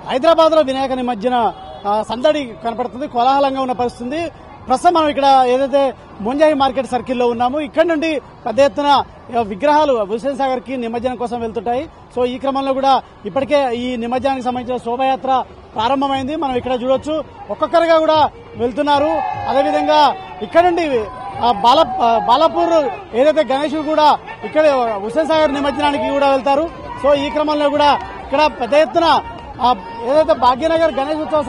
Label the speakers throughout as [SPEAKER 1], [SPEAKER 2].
[SPEAKER 1] హైదరాబాద్ లో వినాయక నిమజ్జన సందడి కనపడుతుంది, కోలాహలంగా ఉన్న పరిస్థితి. ప్రస్తుతం మనం ఇక్కడ ఏదైతే ముంజాయి మార్కెట్ సర్కిల్లో ఉన్నామో ఇక్కడ నుండి పెద్ద ఎత్తున విగ్రహాలు హుస్సేన్ సాగర్ కి నిమజ్జనం కోసం వెళ్తుంటాయి. సో ఈ క్రమంలో కూడా ఇప్పటికే ఈ నిమజ్జనానికి సంబంధించిన శోభాయాత్ర ప్రారంభమైంది. మనం ఇక్కడ చూడొచ్చు, ఒక్కొక్కరుగా కూడా వెళ్తున్నారు. అదేవిధంగా ఇక్కడ నుండి బాలాపూర్ ఏదైతే గణేశుడు కూడా ఇక్కడ హుస్సేన్ సాగర్ నిమజ్జనానికి కూడా వెళ్తారు. సో ఈ క్రమంలో కూడా ఇక్కడ పెద్ద ఎత్తున ఏదైతే భాగ్యనగర్ గణేష్ ఉత్సవ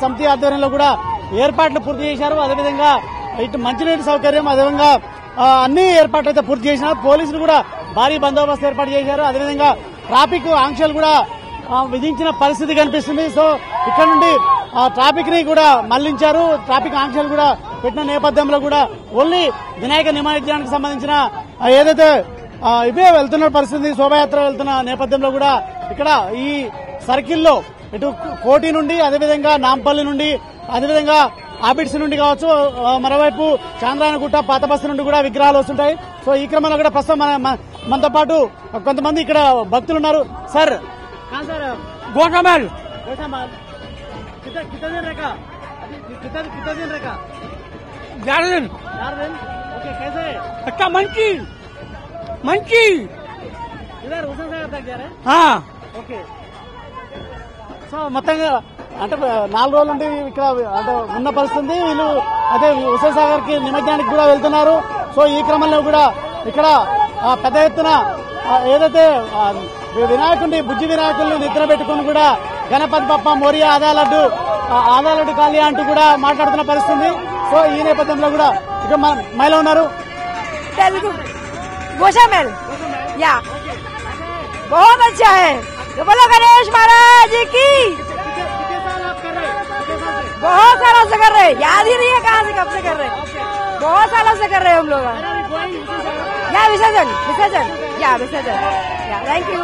[SPEAKER 1] సమితి ఆధ్వర్యంలో కూడా ఏర్పాట్లు పూర్తి చేశారు. అదేవిధంగా ఇటు మంచినీటి సౌకర్యం, అదేవిధంగా అన్ని ఏర్పాట్లు అయితే పూర్తి చేసినారు. పోలీసులు కూడా భారీ బందోబస్తు ఏర్పాటు చేశారు. అదేవిధంగా ట్రాఫిక్ ఆంక్షలు కూడా విధించిన పరిస్థితి కనిపిస్తుంది. సో ఇక్కడ నుండి ట్రాఫిక్ ని కూడా మళ్లించారు. ట్రాఫిక్ ఆంక్షలు కూడా పెట్టిన నేపథ్యంలో కూడా ఓన్లీ వినాయక నిమజ్జనానికి సంబంధించిన ఏదైతే ఇవే వెళ్తున్న పరిస్థితి, శోభాయాత్ర వెళ్తున్న నేపథ్యంలో కూడా ఇక్కడ ఈ సర్కిల్లో ఇటు కోటి నుండి, అదేవిధంగా నాంపల్లి నుండి, అదేవిధంగా ఆబిడ్స్ నుండి కావచ్చు, మరోవైపు చాంద్రాయనగుట్ట పాత బస్సు నుండి కూడా విగ్రహాలు వస్తుంటాయి. సో ఈ క్రమంలో కూడా ప్రస్తుతం మనతో పాటు కొంతమంది ఇక్కడ భక్తులు ఉన్నారు. సార్
[SPEAKER 2] గోషామాల్ अच्छा मंची मंची
[SPEAKER 1] इधर हुसैन सागर तक जा रहे हैं.
[SPEAKER 2] हाँ
[SPEAKER 1] ఓకే. సో మొత్తంగా అంటే 4 రోజుల నుండి ఇక్కడ అంటే ఉన్న పరిస్థితి. వీళ్ళు అదే హుస్సేన్ సాగర్ కి నిమజ్జనానికి కూడా వెళ్తున్నారు. సో ఈ క్రమంలో కూడా ఇక్కడ పెద్ద ఎత్తున ఏదైతే బుజ్జి వినాయకుల్ని నిద్ర పెట్టుకుని కూడా గణపతి బప్ప మోరియా ఆదాలడ్డు కాళీ అంటూ కూడా మాట్లాడుతున్న పరిస్థితి. సో ఈ నేపథ్యంలో కూడా ఇక్కడ మహిళ ఉన్నారు.
[SPEAKER 3] गोशामेल या बहुत अच्छा है. बोलो गणेश महाराज की. बहुत सालों से कर रहे, याद ही नहीं है कहाँ से कब से कर रहे. बहुत सालों से कर रहे हम लोग. या विसर्जन या థ్యాంక్ యూ.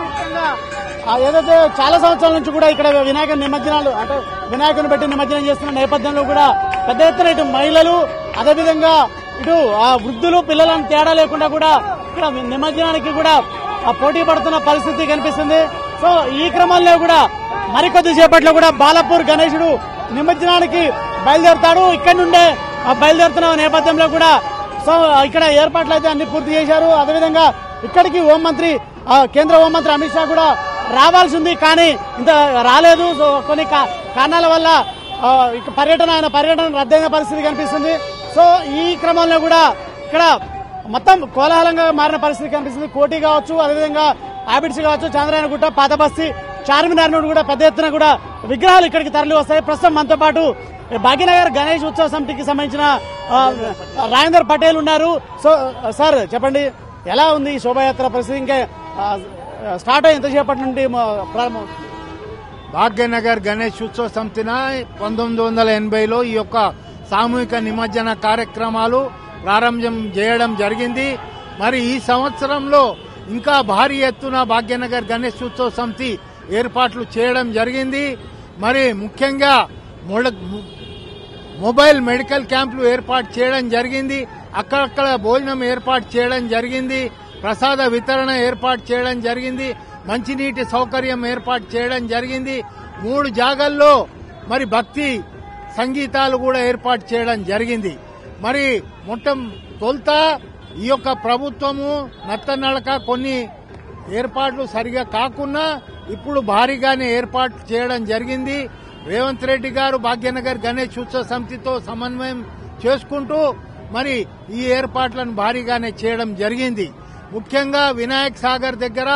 [SPEAKER 1] ఏదైతే చాలా సంవత్సరాల నుంచి కూడా ఇక్కడ వినాయక నిమజ్జనాలు అంటే వినాయకుని పెట్టి నిమజ్జనం చేస్తున్న నేపథ్యంలో కూడా పెద్ద ఎత్తున ఇటు మహిళలు, అదేవిధంగా ఇటు వృద్ధులు, పిల్లలను తేడా లేకుండా కూడా ఇక్కడ నిమజ్జనానికి కూడా పోటీ పడుతున్న పరిస్థితి కనిపిస్తుంది. సో ఈ క్రమంలో కూడా మరికొద్ది సేపట్లో కూడా బాలాపూర్ గణేశుడు నిమజ్జనానికి బయలుదేరుతాడు. ఇక్కడ నుండే బయలుదేరుతున్న నేపథ్యంలో కూడా సో ఇక్కడ ఏర్పాట్లు అయితే అన్ని పూర్తి చేశారు. అదేవిధంగా ఇక్కడికి కేంద్ర హోంమంత్రి అమిత్ షా కూడా రావాల్సి ఉంది, కానీ ఇంత రాలేదు. సో కొన్ని కారణాల వల్ల ఆయన పర్యటన రద్దయిన పరిస్థితి కనిపిస్తుంది. సో ఈ క్రమంలో కూడా ఇక్కడ మొత్తం కోలాహలంగా మారిన పరిస్థితి కనిపిస్తుంది. కోటి కావచ్చు, అదేవిధంగా ఆబిడ్స్ కావచ్చు, చాంద్రాయనగుట్ట, పాత బస్తీ, చార్మినార్ నుండి కూడా పెద్ద ఎత్తున కూడా విగ్రహాలు ఇక్కడికి తరలి వస్తాయి. ప్రస్తుతం మనతో పాటు భాగ్యనగర్ గణేష్ ఉత్సవ సమితికి సంబంధించిన రాజేందర్ పటేల్ ఉన్నారు. సో సార్ చెప్పండి, ఎలా ఉంది ఈ శోభాయాత్ర పరిస్థితి? ఇంకా స్టార్ట్ అయ్యి ఎంతసేపటి నుండి ప్రారంభం?
[SPEAKER 4] భాగ్యనగర్ గణేష్ ఉత్సవ సమితిన 1980లో ఈ యొక్క సామూహిక నిమజ్జన కార్యక్రమాలు ప్రారంభం చేయడం జరిగింది. మరి ఈ సంవత్సరంలో ఇంకా భారీ ఎత్తున భాగ్యనగర్ గణేష్ ఉత్సవ సమితి ఏర్పాట్లు చేయడం జరిగింది. మరి ముఖ్యంగా మొబైల్ మెడికల్ క్యాంపులు ఏర్పాటు చేయడం జరిగింది. అక్కడక్కడ భోజనం ఏర్పాటు చేయడం జరిగింది. ప్రసాద వితరణ ఏర్పాటు చేయడం జరిగింది. మంచినీటి సౌకర్యం ఏర్పాటు చేయడం జరిగింది. 3 జాగాల్లో మరి భక్తి సంగీతాలు కూడా ఏర్పాటు చేయడం జరిగింది. మరి తొలుత ఈ యొక్క ప్రభుత్వము నత్తనడక కొన్ని ఏర్పాట్లు సరిగా కాకున్నా ఇప్పుడు భారీగానే ఏర్పాట్లు చేయడం జరిగింది. రేవంత్ రెడ్డి గారు భాగ్యనగర్ గణేష్ ఉత్సవ సమితితో సమన్వయం చేసుకుంటూ మరి ఈ ఏర్పాట్లను భారీగానే చేయడం జరిగింది. ముఖ్యంగా వినాయక్ సాగర్ దగ్గర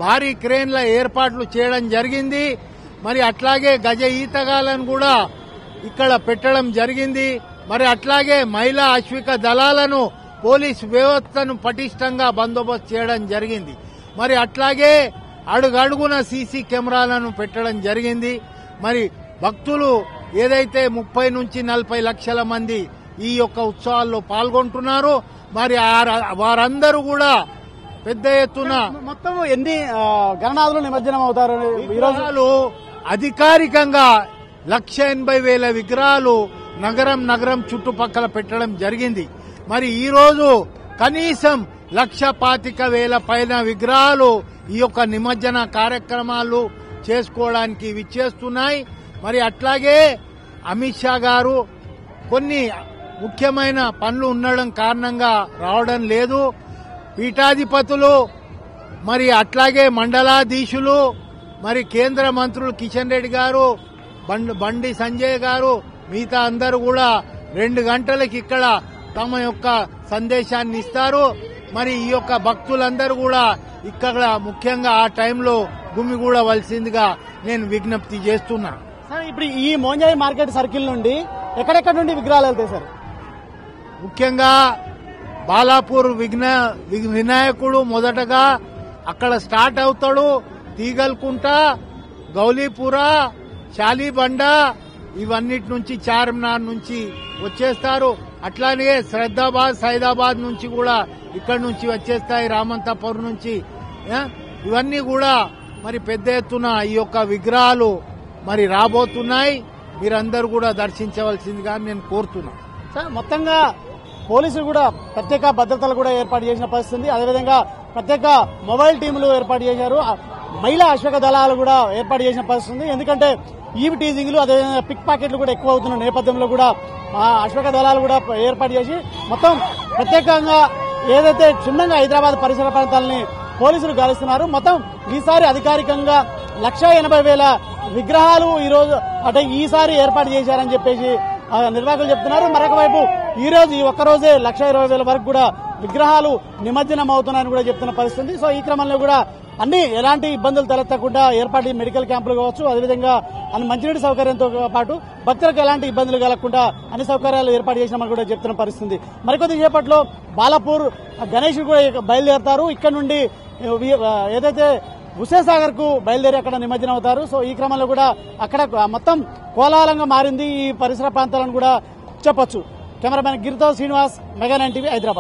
[SPEAKER 4] భారీ క్రేన్ల ఏర్పాట్లు చేయడం జరిగింది. మరి అట్లాగే గజ ఈతగాలను కూడా ఇక్కడ పెట్టడం జరిగింది. మరి అట్లాగే మహిళా అశ్విక దళాలను, పోలీసు వ్యవస్థను పటిష్టంగా బందోబస్తు చేయడం జరిగింది. మరి అట్లాగే అడుగడుగున సీసీ కెమెరాలను పెట్టడం జరిగింది. మరి భక్తులు ఏదైతే 30 నుంచి 40 లక్షల మంది ఈ యొక్క ఉత్సవాల్లో పాల్గొంటున్నారు. మరి వారందరూ కూడా పెద్ద ఎత్తున
[SPEAKER 1] మొత్తం ఎన్ని గణనాథులు నిమజ్జనం అవుతారు?
[SPEAKER 4] విగ్రహాలు అధికారికంగా 1,80,000 విగ్రహాలు నగరం చుట్టుపక్కల పెట్టడం జరిగింది. మరి ఈ రోజు కనీసం 1,25,000 పైన విగ్రహాలు ఈ యొక్క నిమజ్జన కార్యక్రమాలు చేసుకోవడానికి విచ్చేస్తున్నాయి. మరి అట్లాగే అమిత్ షా గారు కొన్ని ముఖ్యమైన పనులు ఉండడం కారణంగా రావడం లేదు. పీఠాధిపతులు మరి అట్లాగే మండలాధీశులు మరి కేంద్ర మంత్రులు కిషన్ రెడ్డి గారు, బండి సంజయ్ గారు, మిగతా అందరూ కూడా 2 గంటలకి ఇక్కడ తమ యొక్క సందేశాన్ని ఇస్తారు. మరి ఈ యొక్క భక్తులందరూ కూడా ఇక్కడ ముఖ్యంగా ఆ టైంలో గుమిగూడవలసిందిగా నేను విజ్ఞప్తి చేస్తున్నా.
[SPEAKER 1] సార్ ఇప్పుడు ఈ మోంజాయి మార్కెట్ సర్కిల్ నుండి ఎక్కడెక్కడ నుండి విగ్రహాలు వెళ్తాయి సార్?
[SPEAKER 4] ముఖ్యంగా బాలాపూర్ వినాయకుడు మొదటగా అక్కడ స్టార్ట్ అవుతాడు. తీగల్కుంట, గౌలీపుర, శాలీబండ ఇవన్నిటి నుంచి చార్మినార్ నుంచి వచ్చేస్తారు. అట్లానే శ్రద్ధాబాద్, సైదాబాద్ నుంచి కూడా ఇక్కడి నుంచి వచ్చేస్తాయి, రామంతపూర్ నుంచి. ఇవన్నీ కూడా మరి పెద్ద ఎత్తున ఈ యొక్క విగ్రహాలు మరి రాబోతున్నాయి. మీరందరూ కూడా దర్శించవలసిందిగా నేను కోరుతున్నా.
[SPEAKER 1] సార్ మొత్తంగా పోలీసులు కూడా ప్రత్యేక భద్రతలు కూడా ఏర్పాటు చేసిన పరిస్థితి. అదేవిధంగా ప్రత్యేక మొబైల్ టీములు ఏర్పాటు చేశారు. మహిళా అశ్వక దళాలు కూడా ఏర్పాటు చేసిన పరిస్థితి. ఎందుకంటే ఈవ్ టీజింగ్లు అదేవిధంగా పిక్ పాకెట్లు కూడా ఎక్కువ అవుతున్న నేపథ్యంలో కూడా అశ్వక దళాలు కూడా ఏర్పాటు చేసి మొత్తం ప్రత్యేకంగా ఏదైతే క్షుణ్ణంగా హైదరాబాద్ పరిసర ప్రాంతాలని పోలీసులు గాలిస్తున్నారు. మొత్తం ఈసారి అధికారికంగా 1,80,000 విగ్రహాలు ఈరోజు అంటే ఈసారి ఏర్పాటు చేశారని చెప్పేసి నిర్వాహకులు చెప్తున్నారు. మరొక వైపు ఈ రోజు ఈ ఒక్కరోజే 1,20,000 వరకు కూడా విగ్రహాలు నిమజ్జనం అవుతున్నాయని కూడా చెప్తున్న పరిస్థితి. సో ఈ క్రమంలో కూడా అన్ని ఎలాంటి ఇబ్బందులు తలెత్తకుండా ఏర్పాటు మెడికల్ క్యాంపులు కావచ్చు, అదేవిధంగా అన్ని మంచినీటి సౌకర్యంతో పాటు భక్తులకు ఎలాంటి ఇబ్బందులు కలగకుండా అన్ని సౌకర్యాలు ఏర్పాటు చేసినామని కూడా చెప్తున్న పరిస్థితి. మరికొద్ది సేపట్లో బాలాపూర్ గణేష్ కూడా బయలుదేరతారు. ఇక్కడ నుండి ఏదైతే హుస్సేన్ సాగర్ కు బయలుదేరి అక్కడ నిమజ్జనం అవుతారు. సో ఈ క్రమంలో కూడా అక్కడ మొత్తం కోలాహలంగా మారింది ఈ పరిసర ప్రాంతాలను కూడా చెప్పొచ్చు. కెమెరామెన్ గిరితో శ్రీనివాస్, మెగా 9 టీవీ, హైదరాబాద్.